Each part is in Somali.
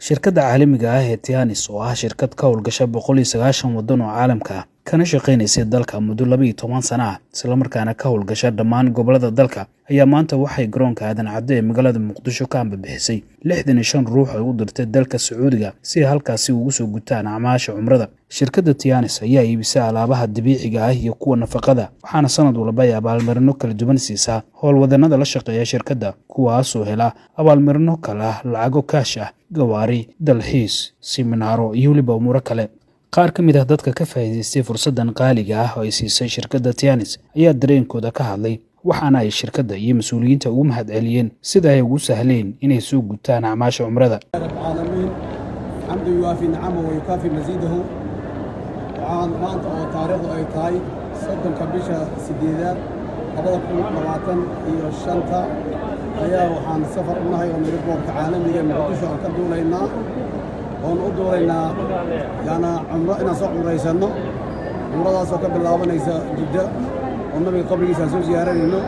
shirkadda caalamiga ah ee Tianis oo ah shirkad ka howlgasha 190 waddan oo caalamka ah kana shaqeynaysa dalka muddo 12 sano ah isla markaana ka howlgasha dhammaan gobollada dalka ayaa maanta waxay garoonka aadan cadde ee magaalada Muqdisho ka ambabixisay 65 ruux oo u dirtay dalka Sacuudiga si halkaasi ugu soo gutaan acmaasha umrada. shirkadda Tianis ayaa iibisa alaabaha dabiiciga ah iyo kuwa nafaqada waxaana sanad walba ay abaalmarino kala duwan siisaa howlwadannada la shaqeeya shirkadda kuwaas oo hela abaalmarino kala lacago kaash ah gawaari dalxiis siminaaro iyo waliba umuro kale. qaar ka mid ah dadka ka faa'iideystay fursadan qaaliga ah oo ay siisay shirkadda Tianis ayaa dareenkooda ka hadlay waxaana ay shirkadda iyo mas'uuliyiinta ugu mahadceliyeen sida ay ugu sahleen inay soo gutaan acmaasha umrada. حمد يوافي نعمه ويكافي مزيده وعن maanta oo taariikhdu ay tahay 30 bisha 8 iyo 5 ayaa waxaan safar u nahay oo riboorka caalamiga ee Muqdisho aan ka duulaynaa oo u duulaynaa yana umro inaan soo umreysano umradaas oo ka bilaabanaysa Jidda oo nabiga qabrigiisa soo ziyaaranayno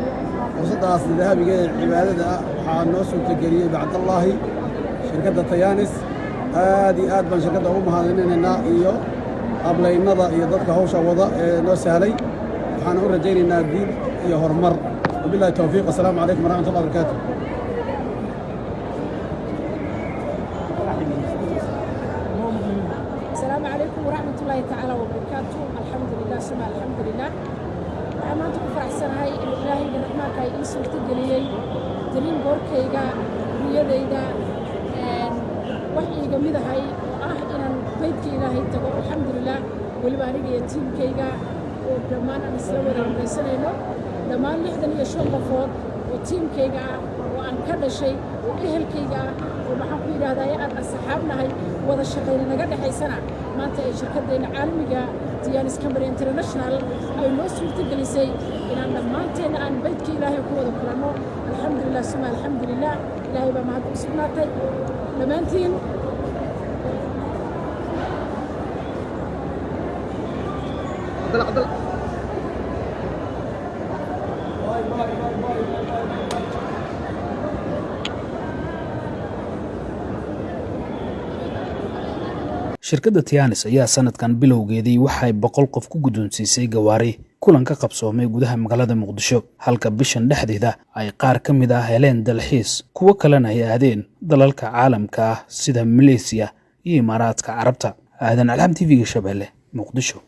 fursadaas dahabiga ee cibaadada waxaa noo soo tageliyay bacdallahi shirkadda Tianis aad baan shirkadda ugu mahadinaynaa iyo ablaynada iyo dadka hawsha wada ee noo sahlay waxaan u rajaynaynaa guul iyo horumar wabillahi tawfiiq. Assalaamu calaykum warahmatullahi wabarakaatuh. السلام عليكم ورحمة الله تعالى وبركاته. الحمد لله ثم الحمد لله. waxaan maanta ku faraxsanahay in ilaahay raxmaanka ay ii suurtageliyay darin boorkayga riyadayda wax iiga mid ahay oo ah inaan baydka ilaahay tago alxamdulilah weliba aniga iyo tiimkayga oo dhammaan aan isla wada rumaysanayno dhammaan 65 qofood oo tiimkayga ah oo aan ka dhashay oo ehelkayga ah oo maxaan ku yidhaahdaa aan asxaabnahay wada shaqayna naga dhexaysana maanta ay shirkaddeena caalamiga Tianis Company International ay noo suurtagelisay inaan dhammaanteena aan baydka ilaahay ku wada kulanno alxamdulilah suma alxamdulilah ilaahay baa mahad u sugnaatay dhammaantiin. shirkadda Tianis ayaa sanadkan bilowgeedii waxay 100 qof ku guddoonsiisay gawaari kulan ka qabsoomay gudaha magaalada Muqdisho halka bishan dhexdeeda ay qaar ka mid ah heleen dalxiis kuwa kalena ay aadeen dalalka caalamka ah sida Malaysia iyo Imaaraadka Carabta. aadan alxam TV Shabeelle Muqdisho.